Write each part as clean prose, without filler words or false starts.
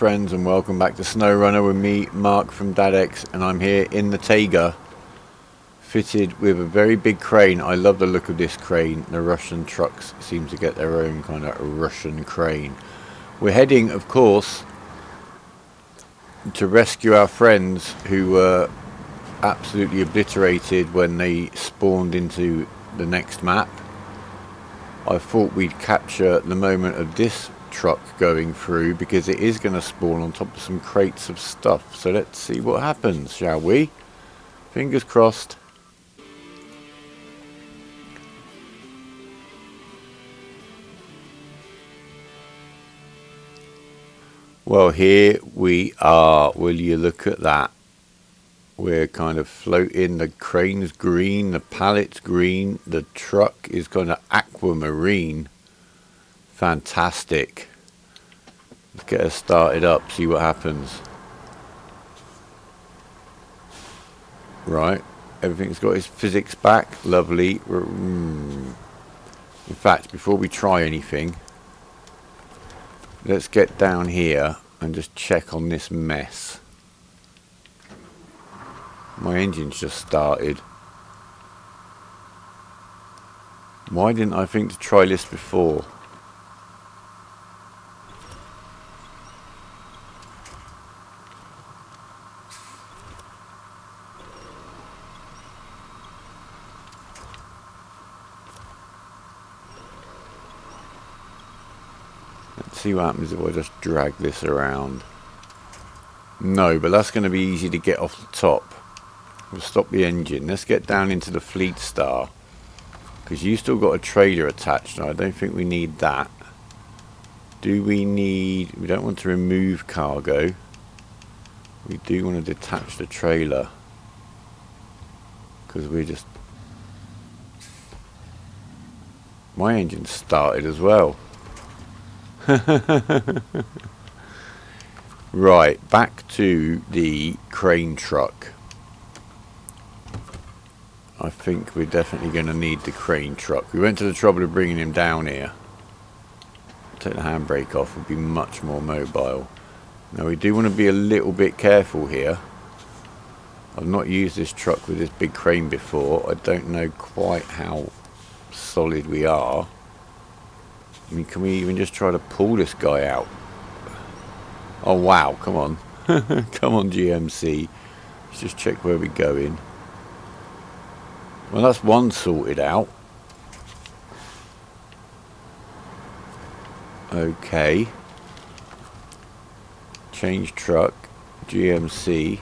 friends, and welcome back to SnowRunner with me, Mark from DadX, and I'm here in the Taiga, fitted with a very big crane. I love the look of this crane. The Russian trucks seem to get their own kind of Russian crane. We're heading, of course, to rescue our friends who were absolutely obliterated when they spawned into the next map. I thought we'd capture the moment of this truck going through because it is going to spawn on top of some crates of stuff. So let's see what happens, shall we? Fingers crossed. Well, here we are. Will you look at that? We're kind of floating. The crane's green, the pallet's green, the truck is kind of aquamarine. Fantastic. Let's get us started up, see what happens. Right, everything's got its physics back. Lovely. In fact, before we try anything, let's get down here and just check on this mess. My engine's just started. Why didn't I think to try this before? Let's see what happens if I just drag this around. No, but that's going to be easy to get off the top. We'll stop the engine. Let's get down into the Fleet Star, because you still got a trailer attached, and I don't think we need that. Do we need... we don't want to remove cargo. We do want to detach the trailer, because we're just... my engine started as well. Right, back to the crane truck. I think we're definitely going to need the crane truck. We went to the trouble of bringing him down here. Take the handbrake off, we'll be much more mobile. Now we do want to be a little bit careful here. I've not used this truck with this big crane before. I don't know quite how solid we are. I mean, can we even just try to pull this guy out? Oh wow, come on. Come on, GMC. Let's just check where we're going. Well, that's one sorted out. Okay. Change truck. GMC.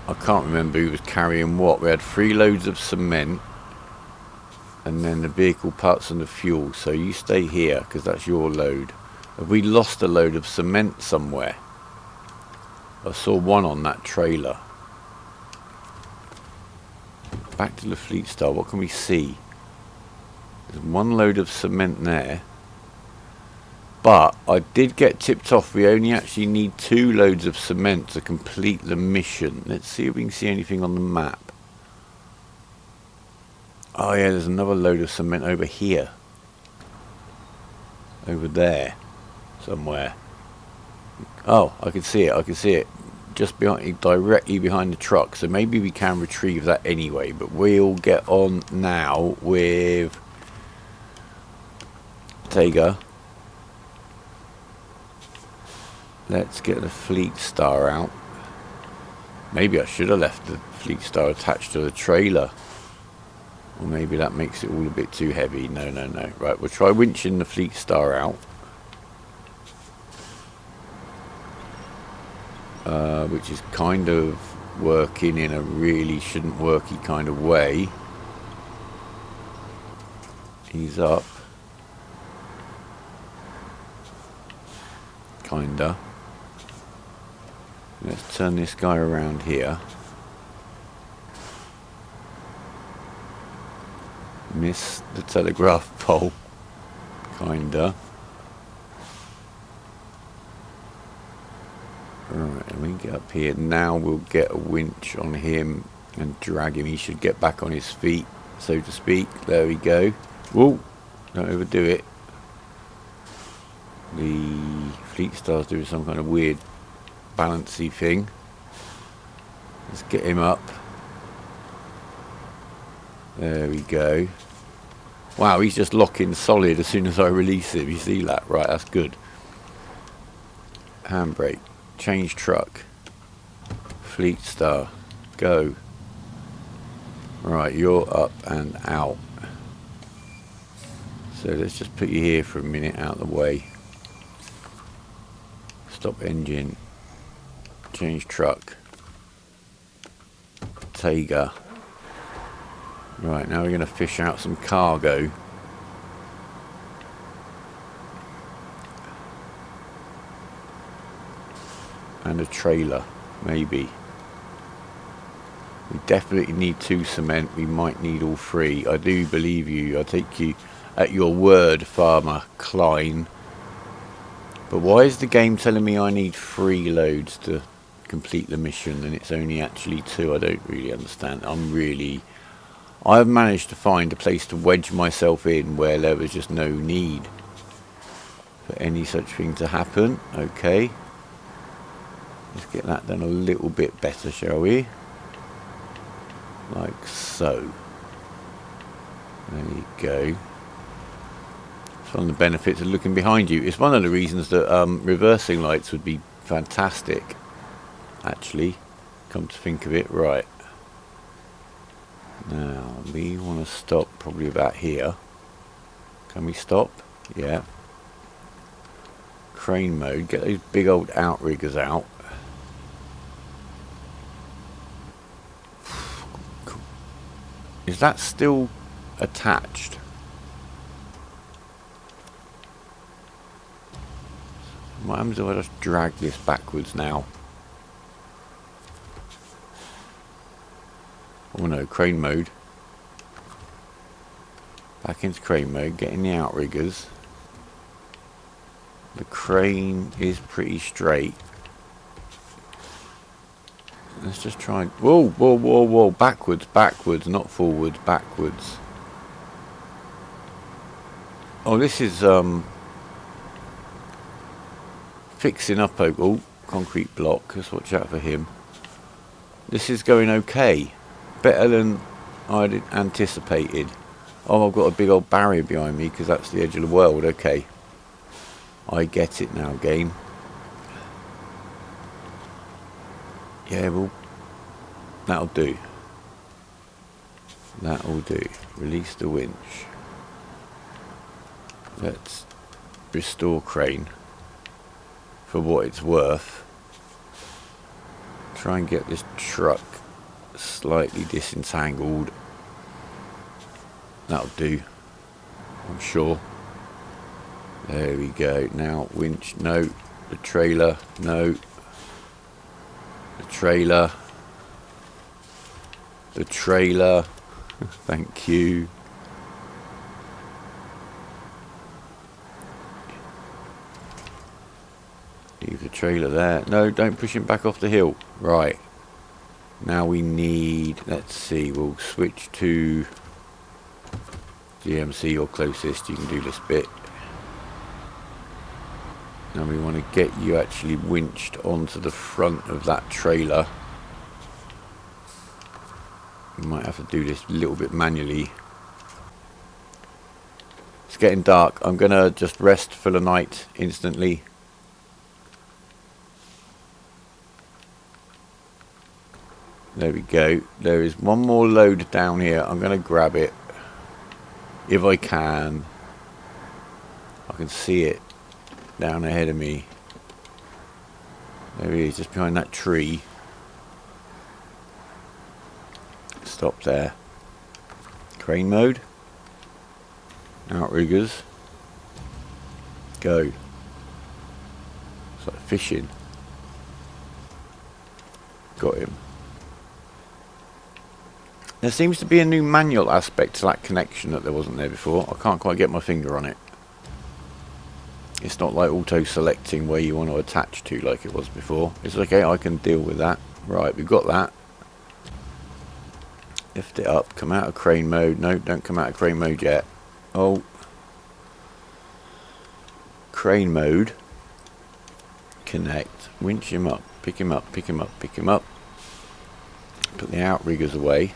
I can't remember who was carrying what. We had 3 loads of cement. And then the vehicle parts and the fuel. So you stay here, because that's your load. Have we lost a load of cement somewhere? I saw one on that trailer. Back to the Fleet Star. What can we see? There's 1 load of cement there. But I did get tipped off. We only actually need 2 loads of cement to complete the mission. Let's see if we can see anything on the map. Oh yeah, there's another load of cement over here. Over there. Somewhere. Oh, I can see it. I can see it. Just behind, directly behind the truck. So maybe we can retrieve that anyway. But we'll get on now with Taiga. Let's get the Fleet Star out. Maybe I should have left the Fleet Star attached to the trailer. Or maybe that makes it all a bit too heavy. No, no, no. Right, we'll try winching the Fleet Star out. Which is kind of working in a really shouldn't worky kind of way. He's up. Kinda. Let's turn this guy around here. Miss the telegraph pole. Kinda. Alright, and we get up here. Now we'll get a winch on him and drag him. He should get back on his feet, so to speak. There we go. Whoa, don't overdo it. The Fleet Star's doing some kind of weird balancy thing. Let's get him up. There we go. Wow, he's just locking solid as soon as I release him. You see that? Right, that's good. Handbrake. Change truck. Fleet Star. Go. Right, you're up and out. So let's just put you here for a minute, out of the way. Stop engine. Change truck. Taiga. Right, now we're going to fish out some cargo. And a trailer, maybe. We definitely need 2 cement. We might need all 3. I do believe you. I take you at your word, Farmer Klein. But why is the game telling me I need 3 loads to complete the mission and it's only actually 2? I don't really understand. I've managed to find a place to wedge myself in where there was just no need for any such thing to happen. Okay. Let's get that done a little bit better, shall we? Like so. There you go. It's one of the benefits of looking behind you. It's one of the reasons that reversing lights would be fantastic. Actually, come to think of it, right. Now, we want to stop probably about here. Can we stop? Yeah. Crane mode. Get those big old outriggers out. Is that still attached? What happens if I just drag this backwards now? Oh no, crane mode. Back into crane mode, getting the outriggers. The crane is pretty straight. Let's just try. Whoa, whoa, whoa, whoa. Backwards, backwards, not forwards, backwards. Oh, this is fixing up. Oh, concrete block. Let's watch out for him. This is going okay. Better than I'd anticipated. Oh, I've got a big old barrier behind me because that's the edge of the world. Okay. I get it now, game. Yeah, well, that'll do. That'll do. Release the winch. Let's restore crane for what it's worth. Try and get this truck slightly disentangled. That'll do, I'm sure. There we go. Now winch, no. The trailer, no. The trailer. The trailer. Thank you. Leave the trailer there. No, don't push him back off the hill. Right. Now we need, let's see, we'll switch to GMC or closest. You can do this bit. Now we want to get you actually winched onto the front of that trailer. We might have to do this a little bit manually. It's getting dark. I'm going to just rest for the night instantly. There we go. There is one more load down here. I'm going to grab it. If I can. I can see it down ahead of me. There he is, just behind that tree. Stop there. Crane mode. Outriggers. Go. It's like fishing. Got him. There seems to be a new manual aspect to that connection that there wasn't there before. I can't quite get my finger on it. It's not like auto-selecting where you want to attach to like it was before. It's okay, I can deal with that. Right, we've got that. Lift it up, come out of crane mode. No, don't come out of crane mode yet. Oh. Crane mode. disconnect, winch him up, pick him up, pick him up, pick him up. Put the outriggers away.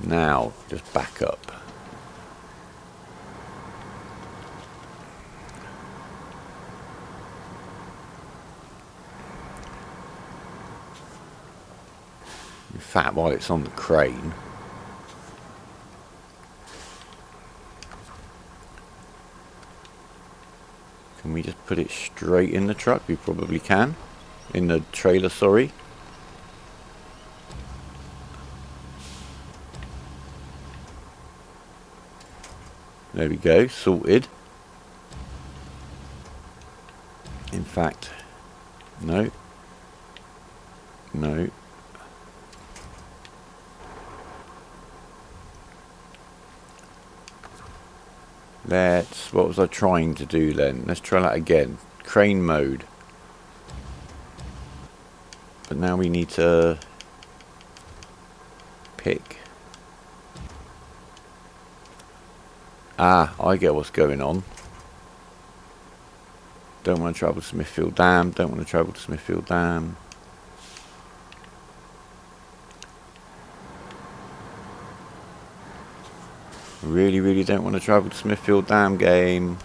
Now, just back up. In fact, while it's on the crane, can we just put it straight in the truck? We probably can. In the trailer, sorry. There we go, sorted. In fact, no. No. What was I trying to do then? Let's try that again. Crane mode. But now we need to pick. Ah, I get what's going on. Don't want to travel to Smithfield Dam. Don't want to travel to Smithfield Dam. Really, really don't want to travel to Smithfield Dam, game.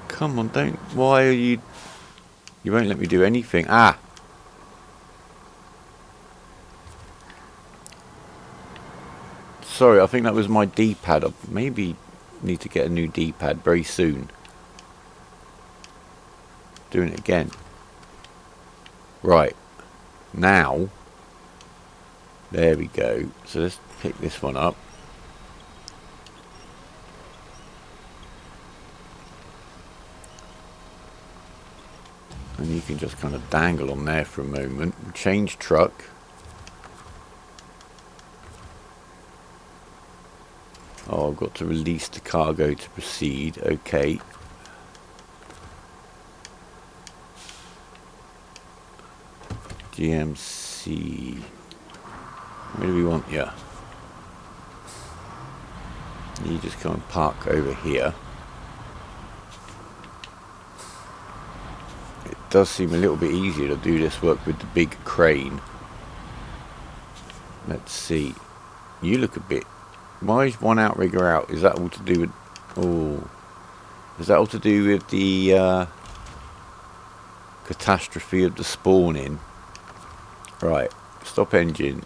Come on, don't. Why are you... You won't let me do anything. Ah! Sorry, I think that was my D-pad. I maybe need to get a new D-pad very soon. Doing it again. Right. Now. There we go. So let's pick this one up. And you can just kind of dangle on there for a moment. Change truck. Oh, I've got to release the cargo to proceed. Okay. GMC. Where do we want you? You just come and park over here. It does seem a little bit easier to do this work with the big crane. Let's see. You look a bit... Why is one outrigger out? Is that all to do with... Oh. Is that all to do with the catastrophe of the spawning? Right. Stop engine.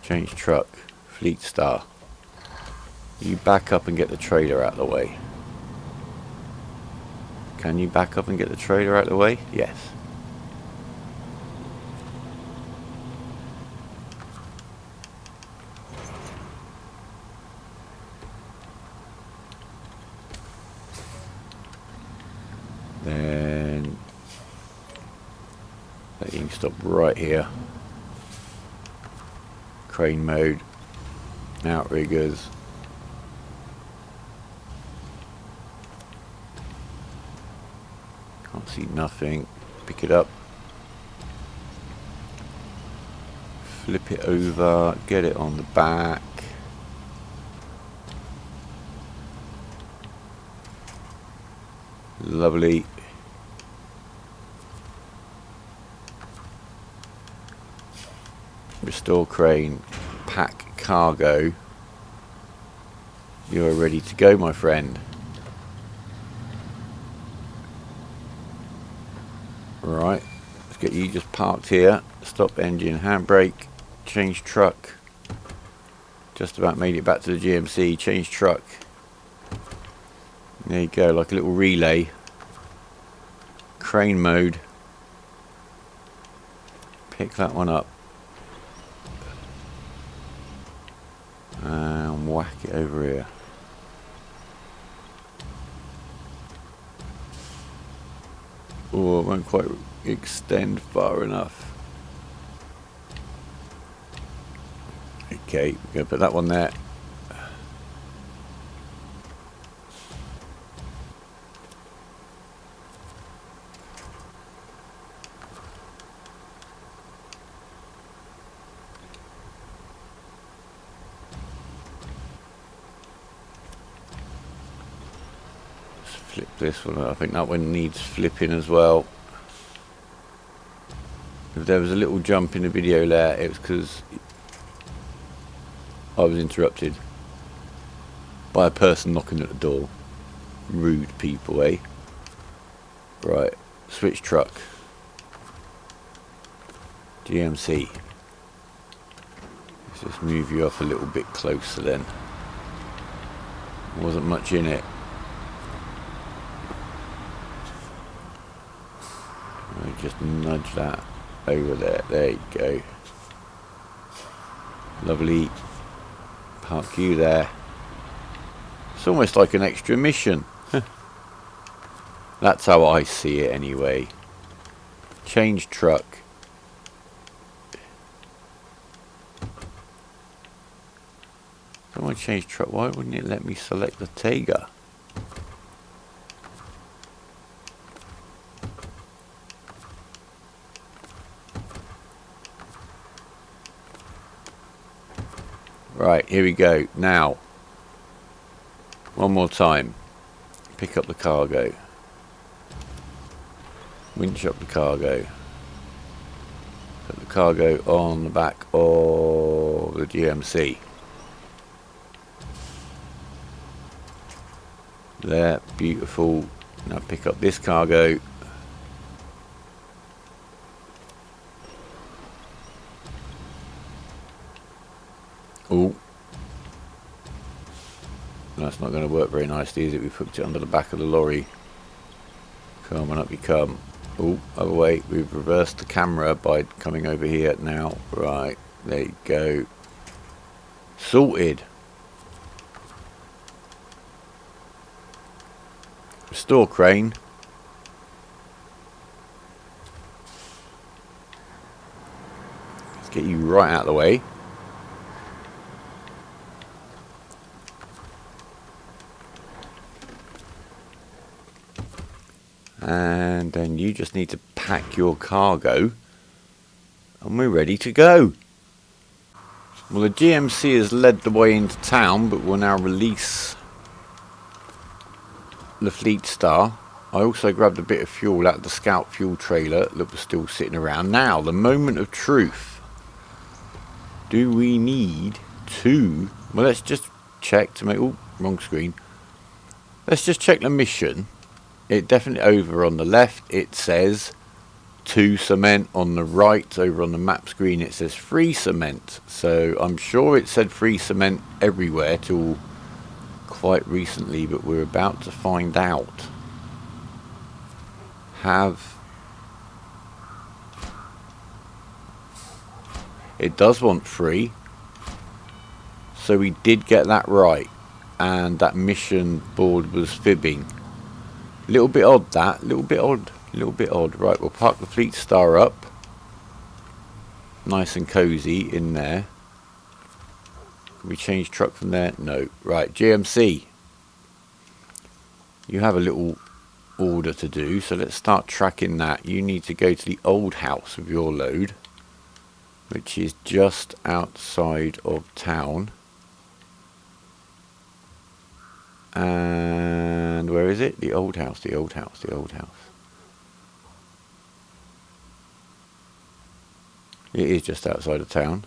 Change truck. Fleet star. You back up and get the trailer out of the way. Can you back up and get the trailer out of the way? Yes. Then you can stop right here. Crane mode. Outriggers. Can't see nothing. Pick it up. Flip it over. Get it on the back. Lovely. Restore crane. Pack cargo. You are ready to go, my friend. Right. Let's get you just parked here. Stop engine, handbrake. Change truck. Just about made it back to the GMC. Change truck. There you go, like a little relay. Crane mode. Pick that one up. And whack it over here. Oh, it won't quite extend far enough. Okay, we're going to put that one there. Flip this one. I think that one needs flipping as well. If there was a little jump in the video there, it was because I was interrupted by a person knocking at the door. Rude people, eh? Right, switch truck. GMC. Let's just move you up a little bit closer then. Wasn't much in it. Just nudge that over there. There you go. Lovely. Park you there. It's almost like an extra mission. That's how I see it anyway. Change truck. If I want to change truck, why wouldn't it let me select the Tega? Right, here we go. Now, one more time. Pick up the cargo. Winch up the cargo. Put the cargo on the back of the GMC. There, beautiful. Now pick up this cargo. Oh, that's not going to work very nicely, is it? We put it under the back of the lorry. Come on up you come. Oh, other way. We've reversed the camera by coming over here now. Right, there you go. Sorted. Restore crane. Let's get you right out of the way. And then you just need to pack your cargo and we're ready to go. Well, the GMC has led the way into town, but we'll now release the Fleet Star. I also grabbed a bit of fuel out of the Scout fuel trailer that was still sitting around. Now, the moment of truth. Do we need to... Well, let's just check to make... Oh, wrong screen. Let's just check the mission. It definitely over on the left it says 2 cement, on the right over on the map screen it says 3 cement, so I'm sure it said 3 cement everywhere till quite recently, but we're about to find out. It does want 3, so we did get that right, and that mission board was fibbing. Little bit odd that, little bit odd. Right, we'll park the Fleet Star up. Nice and cozy in there. Can we change truck from there? No. Right, GMC. You have a little order to do, so let's start tracking that. You need to go to the old house with your load, which is just outside of town. And where is it? The old house, the old house, the old house. It is just outside of town.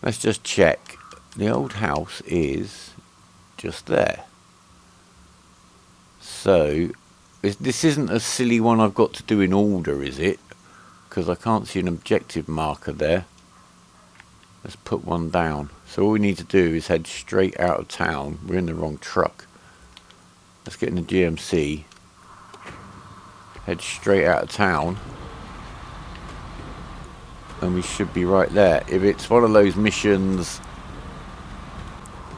Let's just check. The old house is just there. So this isn't a silly one I've got to do in order, is it? Because I can't see an objective marker there. Let's put one down. So all we need to do is head straight out of town. We're in the wrong truck. Let's get in the GMC. Head straight out of town. And we should be right there. If it's one of those missions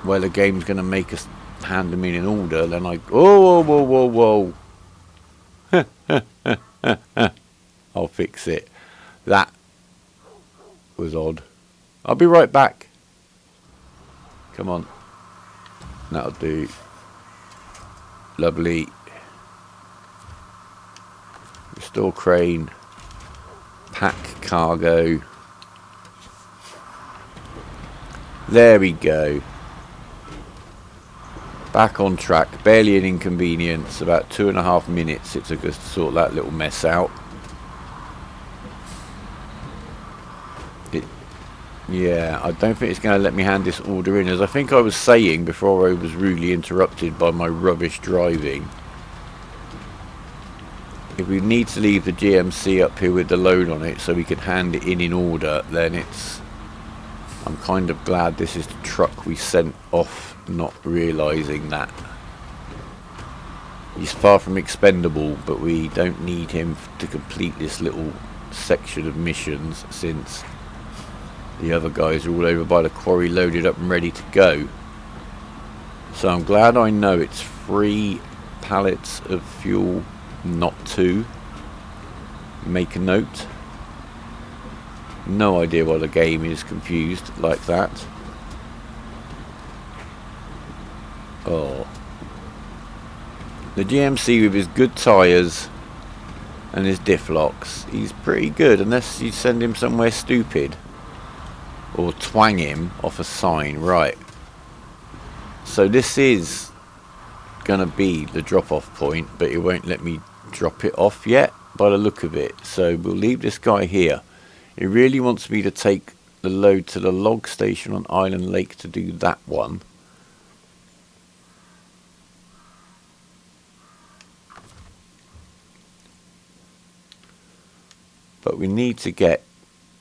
where the game's going to make us hand them in order, then I... Oh, whoa, whoa, whoa, whoa. I'll fix it. That was odd. I'll be right back. Come on. That'll do. Lovely. Restore crane. Pack cargo. There we go. Back on track. Barely an inconvenience. About 2.5 minutes it took us to sort that little mess out. Yeah, I don't think it's going to let me hand this order in. As I think I was saying before I was rudely interrupted by my rubbish driving. If we need to leave the GMC up here with the load on it so we can hand it in order, then it's... I'm kind of glad this is the truck we sent off, not realising that. He's far from expendable, but we don't need him to complete this little section of missions since the other guys are all over by the quarry loaded up and ready to go. So I'm glad I know it's 3 pallets of fuel, not 2. Make a note. No idea why the game is confused like that. Oh. The GMC with his good tyres and his diff locks, he's pretty good unless you send him somewhere stupid. Or twang him off a sign, right. So this is gonna be the drop off point, but it won't let me drop it off yet by the look of it. So we'll leave this guy here. It really wants me to take the load to the log station on Island Lake to do that one. But we need to get...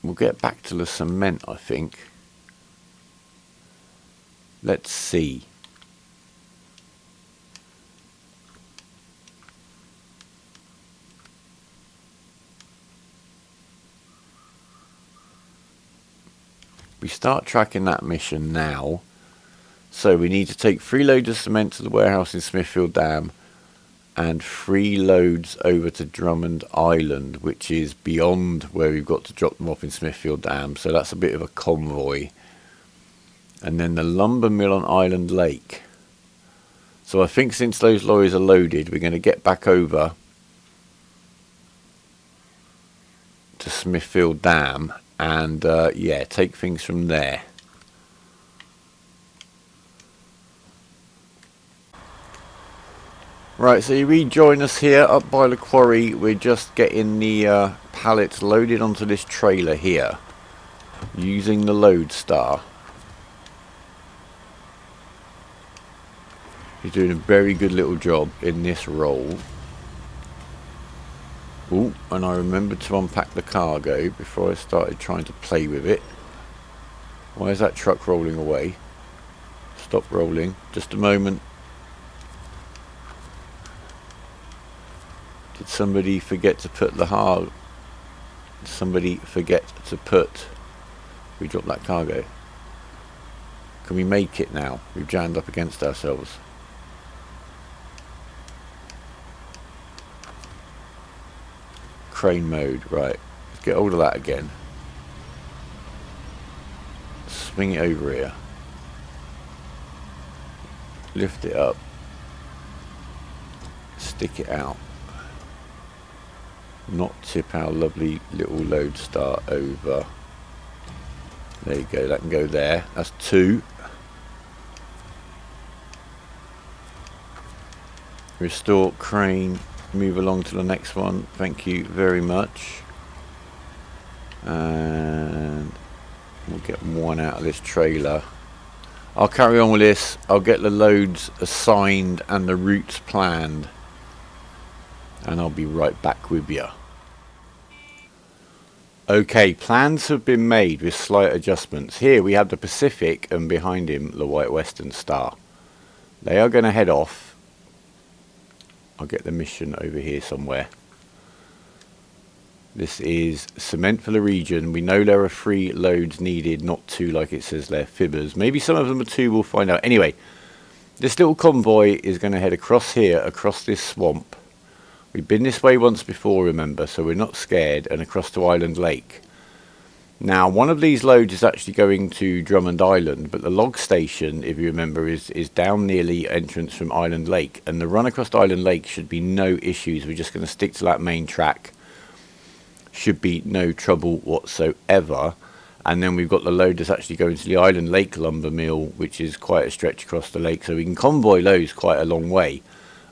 We'll get back to the cement, I think. Let's see. We start tracking that mission now. So we need to take 3 loads of cement to the warehouse in Smithfield Dam and 3 loads over to Drummond Island, which is beyond where we've got to drop them off in Smithfield Dam. So that's a bit of a convoy. And then the lumber mill on Island Lake. So I think since those lorries are loaded, we're going to get back over to Smithfield Dam and yeah, take things from there. Right, so you rejoin us here up by the quarry. We're just getting the pallets loaded onto this trailer here using the Lodestar. He's doing a very good little job in this role. Oh, and I remembered to unpack the cargo before I started trying to play with it. Why is that truck rolling away? Stop rolling. Just a moment. Did somebody forget to put the hard... Did somebody forget to put... We dropped that cargo. Can we make it now? We've jammed up against ourselves. Crane mode, right. Let's get hold of that again. Swing it over here. Lift it up. Stick it out. Not tip our lovely little Lodestar over. There you go, that can go there. That's 2. Restore crane. Move along to the next one. Thank you very much. And we'll get 1 out of this trailer. I'll carry on with this. I'll get the loads assigned and the routes planned. And I'll be right back with you. Okay, plans have been made with slight adjustments. Here we have the Pacific and behind him the White Western Star. They are going to head off. I'll get the mission over here somewhere. This is cement for the region. We know there are 3 loads needed, not 2 like it says there, fibbers. Maybe some of them are 2, we'll find out. Anyway, this little convoy is going to head across here, across this swamp. We've been this way once before, remember, so we're not scared, and across to Island Lake. Now, one of these loads is actually going to Drummond Island, but the log station, if you remember, is down near the entrance from Island Lake. And the run across Island Lake should be no issues. We're just going to stick to that main track. should be no trouble whatsoever. And then we've got the load that's actually going to the Island Lake lumber mill, which is quite a stretch across the lake, so we can convoy loads quite a long way.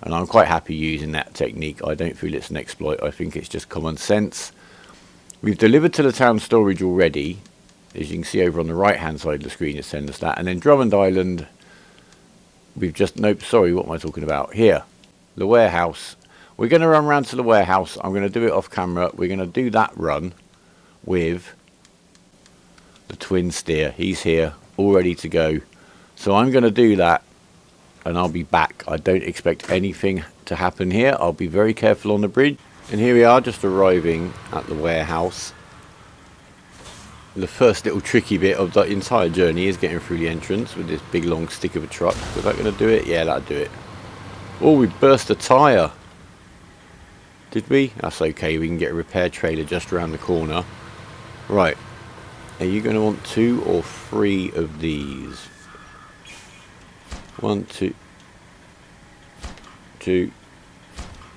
And I'm quite happy using that technique. I don't feel it's an exploit. I think it's just common sense. We've delivered to the town storage already. As you can see over on the right hand side of the screen, it sends us that. And then Drummond Island, we've just, nope, sorry, what am I talking about? Here, the warehouse. We're going to run round to the warehouse. I'm going to do it off camera. We're going to do that run with the twin steer. He's here, all ready to go. So I'm going to do that and I'll be back. I don't expect anything to happen here. I'll be very careful on the bridge. And here we are, just arriving at the warehouse. The first little tricky bit of the entire journey is getting through the entrance with this big long stick of a truck. Was that going to do it? Yeah, that'll do it. Oh, we burst a tyre. Did we? That's okay. We can get a repair trailer just around the corner. Right. Are you going to want 2 or 3 of these? 1, 2, 2,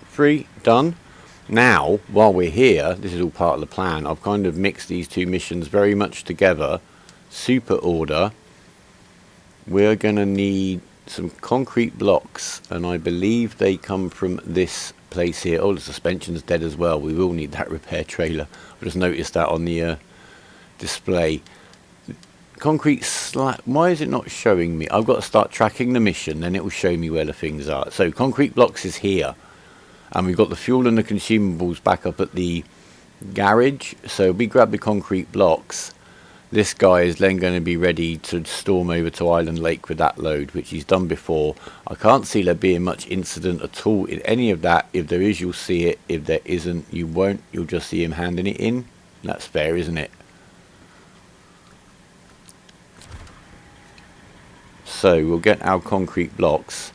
3. Done. Now, while we're here, this is all part of the plan. I've kind of mixed these 2 missions very much together. Super order. We're going to need some concrete blocks, and I believe they come from this place here. Oh, the suspension's dead as well. We will need that repair trailer. I just noticed that on the display. Concrete slab. Why is it not showing me? I've got to start tracking the mission, then it will show me where the things are. So concrete blocks is here, and we've got the fuel and the consumables back up at the garage. So we grab the concrete blocks. This guy is then going to be ready to storm over to Island Lake with that load, which he's done before. I can't see there being much incident at all in any of that. If there is, you'll see it. If there isn't, you won't. You'll just see him handing it in. That's fair, isn't it? So we'll get our concrete blocks.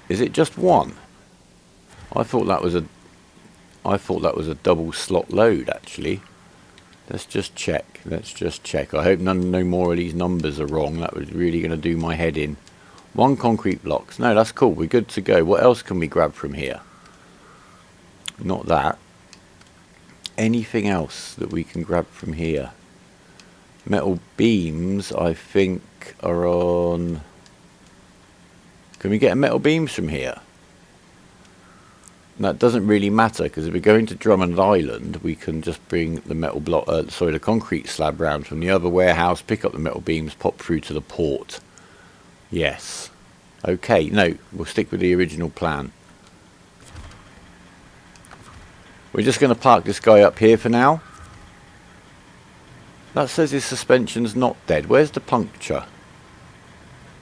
Is it just one? I thought that was a double slot load actually. Let's just check. I hope no more of these numbers are wrong. That was really going to do my head in. 1 concrete blocks. No, that's cool. We're good to go. What else can we grab from here? Not that. Anything else that we can grab from here? Metal beams, I think, are on... Can we get metal beams from here? That doesn't really matter, because if we're going to Drummond Island, we can just bring the metal block, the concrete slab round from the other warehouse, pick up the metal beams, pop through to the port. Yes. Okay, no, we'll stick with the original plan. We're just going to park this guy up here for now. That says his suspension's not dead. Where's the puncture?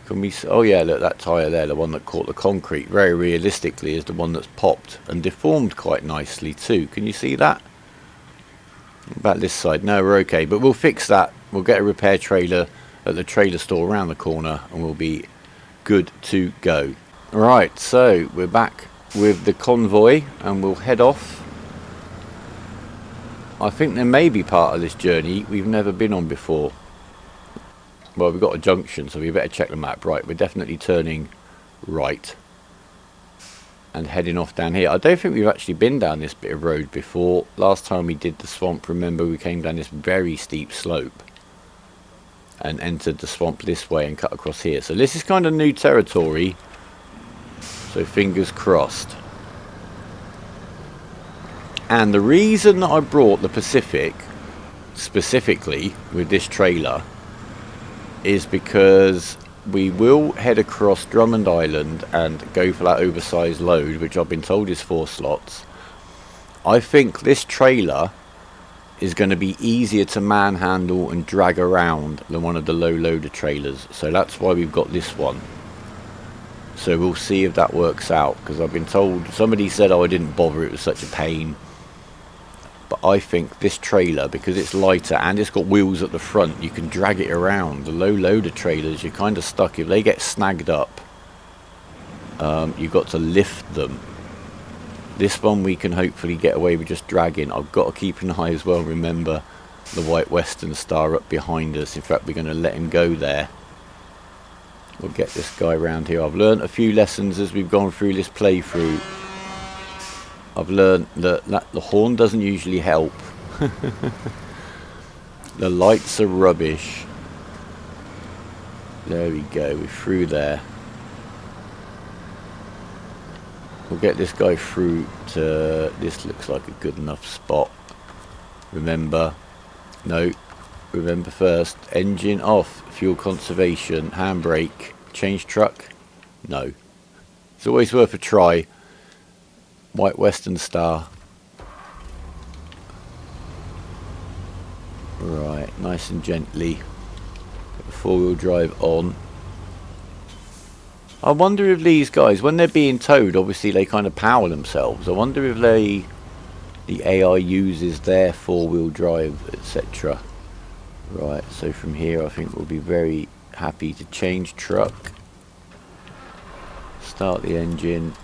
Can we... Oh yeah, look, that tyre there, the one that caught the concrete, very realistically is the one that's popped and deformed quite nicely too. Can you see that? About this side. No, we're okay, but we'll fix that. We'll get a repair trailer at the trailer store around the corner and we'll be good to go. Right, so we're back with the convoy and we'll head off. I think there may be part of this journey we've never been on before. Well, we've got a junction, so we better check the map. Right, we're definitely turning right and heading off down here. I don't think we've actually been down this bit of road before. Last time we did the swamp, remember, we came down this very steep slope and entered the swamp this way and cut across here. So this is kind of new territory, so fingers crossed. And the reason that I brought the Pacific specifically with this trailer is because we will head across Drummond Island and go for that oversized load, which I've been told is 4 slots. I think this trailer is going to be easier to manhandle and drag around than one of the low loader trailers, so that's why we've got this one. So we'll see if that works out, because I've been told, somebody said, oh, I didn't bother, it was such a pain. But I think this trailer, because it's lighter and it's got wheels at the front, you can drag it around. The low loader trailers, you're kind of stuck. If they get snagged up, you've got to lift them. This one we can hopefully get away with just dragging. I've got to keep an eye as well. Remember the White Western Star up behind us. In fact, we're going to let him go there. We'll get this guy around here. I've learned a few lessons as we've gone through this playthrough. I've learned that the horn doesn't usually help. The lights are rubbish. There we go, we're through there. We'll get this guy through to... This looks like a good enough spot. Remember first, engine off, fuel conservation, handbrake, change truck. No. It's always worth a try. White Western Star. Right, nice and gently. Put the four-wheel drive on. I wonder if these guys, when they're being towed, obviously they kind of power themselves. I wonder if the AI uses their four-wheel drive, etc. Right, so from here I think we'll be very happy to change truck. Start the engine.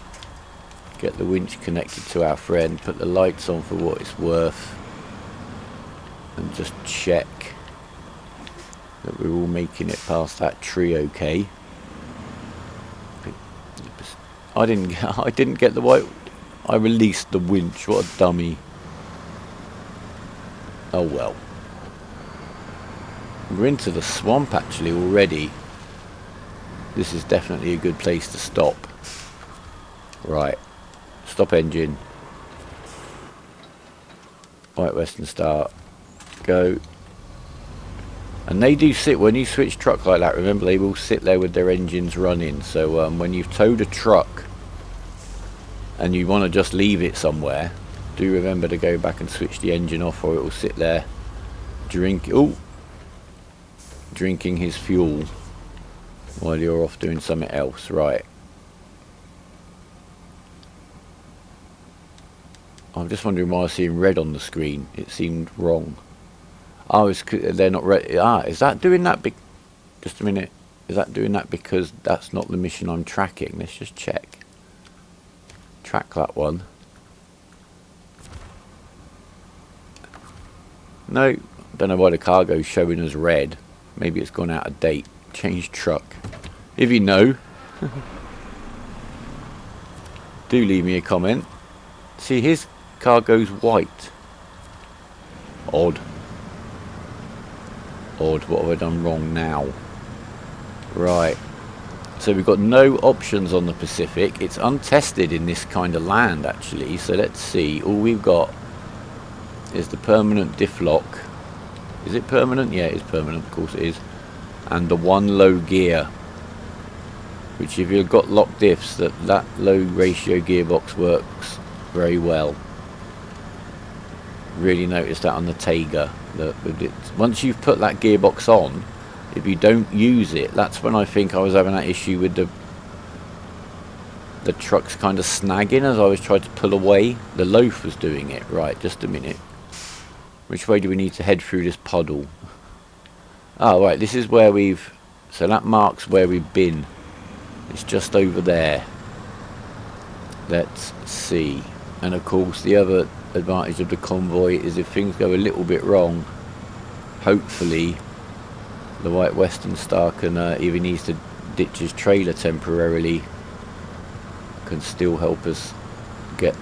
Get the winch connected to our friend. Put the lights on for what it's worth. And just check that we're all making it past that tree okay. I didn't get the white. I released the winch. What a dummy. Oh well. We're into the swamp actually already. This is definitely a good place to stop. Right. Stop engine. White Western Star. Go. And they do sit, when you switch truck like that, remember they will sit there with their engines running. So when you've towed a truck and you want to just leave it somewhere, do remember to go back and switch the engine off, or it will sit there drinking his fuel while you're off doing something else. Right. I'm just wondering why I'm seeing red on the screen. It seemed wrong. Oh, they're not ready. Ah, is that doing that? Just a minute. Is that doing that because that's not the mission I'm tracking? Let's just check. Track that one. No, don't know why the cargo's showing as red. Maybe it's gone out of date. Change truck. If you know, do leave me a comment. See, his cargo's white. Odd. What have I done wrong now? Right. So we've got no options on the Pacific. It's untested in this kind of land actually. So let's see. All we've got is the permanent diff lock. Is it permanent? Yeah, it is permanent. Of course it is. And the one low gear. Which if you've got locked diffs, that low ratio gearbox works very well. Really noticed that on the Taiga. Once you've put that gearbox on, if you don't use it, that's when I think I was having that issue with the trucks kind of snagging as I was trying to pull away. The loaf was doing it. Right, just a minute. Which way do we need to head through this puddle? Oh, right, this is where so that marks where we've been. It's just over there. Let's see. And of course the other advantage of the convoy is if things go a little bit wrong, hopefully the White Western Star can, if he needs to ditch his trailer temporarily, can still help us get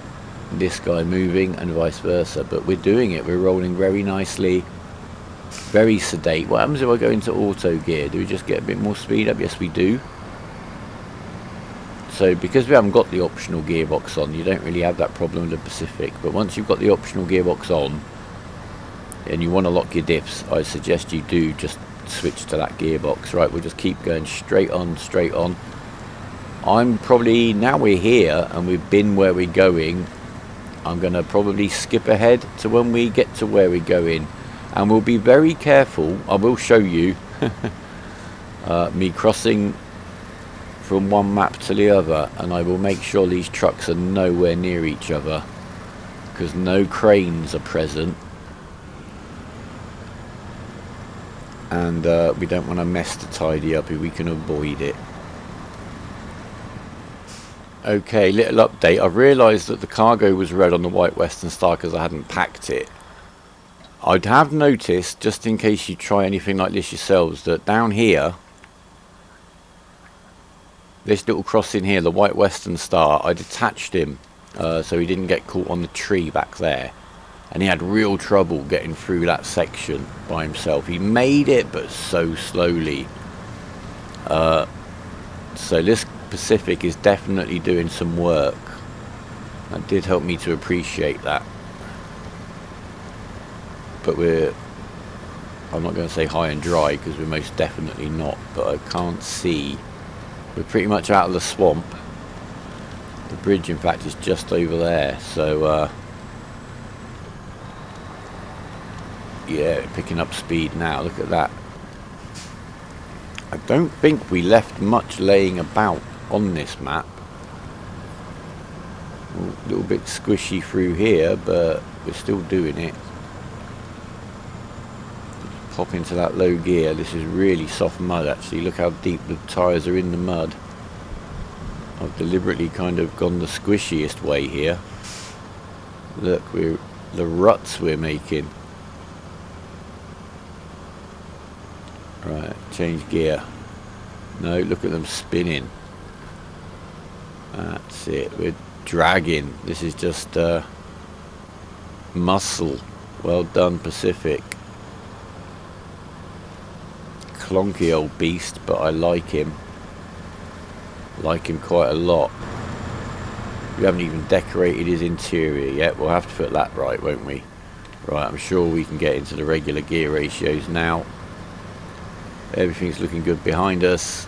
this guy moving and vice versa. But we're doing it. We're rolling very nicely, very sedate. What happens if I go into auto gear? Do we just get a bit more speed up? Yes we do. So because we haven't got the optional gearbox on, you don't really have that problem with the Pacific. But once you've got the optional gearbox on and you want to lock your diffs, I suggest you do just switch to that gearbox. Right, we'll just keep going straight on, straight on. I'm probably, now we're here and we've been where we're going, I'm going to probably skip ahead to when we get to where we're going. And we'll be very careful. I will show you me crossing from one map to the other, and I will make sure these trucks are nowhere near each other because no cranes are present, and we don't want to mess the tidy up if we can avoid it. Okay, little update. I've realised that the cargo was red on the White Western Star because I hadn't packed it. I'd have noticed, just in case you try anything like this yourselves, that down here, this little crossing here, the White Western Star, I detached him so he didn't get caught on the tree back there. And he had real trouble getting through that section by himself. He made it, but so slowly. So this Pacific is definitely doing some work. That did help me to appreciate that. But I'm not going to say high and dry, because we're most definitely not. But I can't see. We're pretty much out of the swamp. The bridge, in fact, is just over there. So, yeah, picking up speed now. Look at that. I don't think we left much laying about on this map. A little bit squishy through here, but we're still doing it. Pop into that low gear. This is really soft mud, actually. Look how deep the tyres are in the mud. I've deliberately kind of gone the squishiest way here. Look, the ruts we're making. Right, change gear. No, look at them spinning. That's it. We're dragging. This is just muscle. Well done, Pacific. Clonky old beast, but I like him. Like him quite a lot. We haven't even decorated his interior yet. We'll have to put that right, won't we? Right, I'm sure we can get into the regular gear ratios now. Everything's looking good behind us.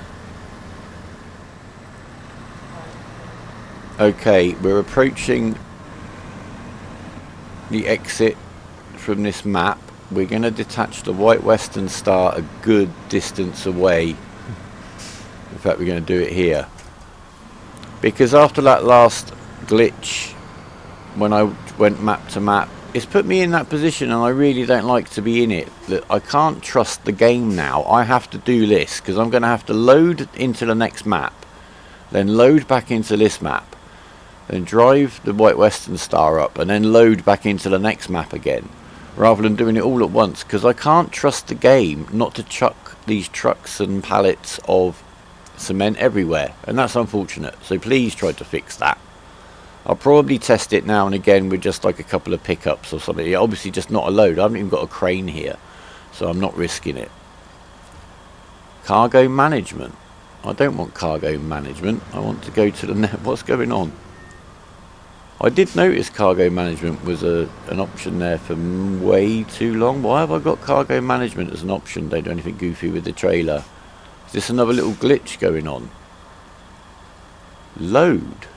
Okay, we're approaching the exit from this map. We're going to detach the White Western Star a good distance away. In fact, we're going to do it here. Because after that last glitch, when I went map to map, it's put me in that position, and I really don't like to be in it. That I can't trust the game now. I have to do this, because I'm going to have to load into the next map, then load back into this map, then drive the White Western Star up, and then load back into the next map again, rather than doing it all at once, because I can't trust the game not to chuck these trucks and pallets of cement everywhere, and that's unfortunate. So please try to fix that. I'll probably test it now and again with just like a couple of pickups or something. Obviously just not a load. I haven't even got a crane here, so I'm not risking it. Cargo management. I don't want cargo management. I want to go to the net. What's going on? I did notice cargo management was an option there for way too long. Why have I got cargo management as an option? Don't do anything goofy with the trailer. Is this another little glitch going on? Load.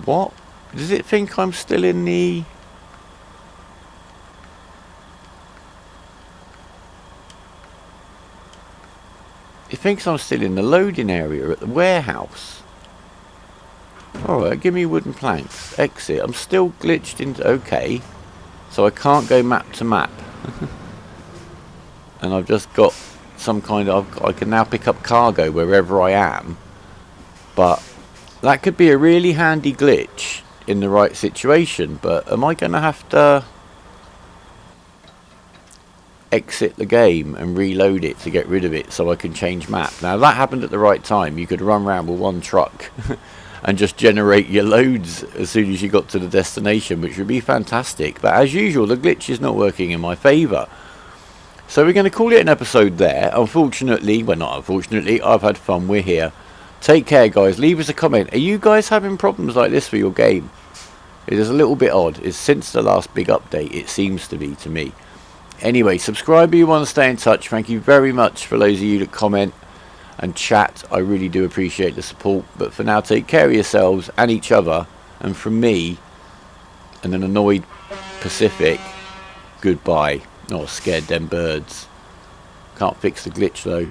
What? Does it think I'm still in the... It thinks I'm still in the loading area at the warehouse. Alright, give me wooden planks. Exit. I'm still glitched into... Okay. So I can't go map to map. And I've just got some kind of... I can now pick up cargo wherever I am. But... that could be a really handy glitch in the right situation, but am I going to have to exit the game and reload it to get rid of it so I can change map? Now, if that happened at the right time, you could run around with one truck and just generate your loads as soon as you got to the destination, which would be fantastic. But as usual, the glitch is not working in my favour. So we're going to call it an episode there. Unfortunately, well, not unfortunately, I've had fun. We're here. Take care, guys. Leave us a comment. Are you guys having problems like this for your game? It is a little bit odd. It's since the last big update, it seems to be to me. Anyway, subscribe if you want to stay in touch. Thank you very much for those of you that comment and chat. I really do appreciate the support. But for now, take care of yourselves and each other. And from me and an annoyed Pacific, goodbye. Oh, scared them birds. Can't fix the glitch though.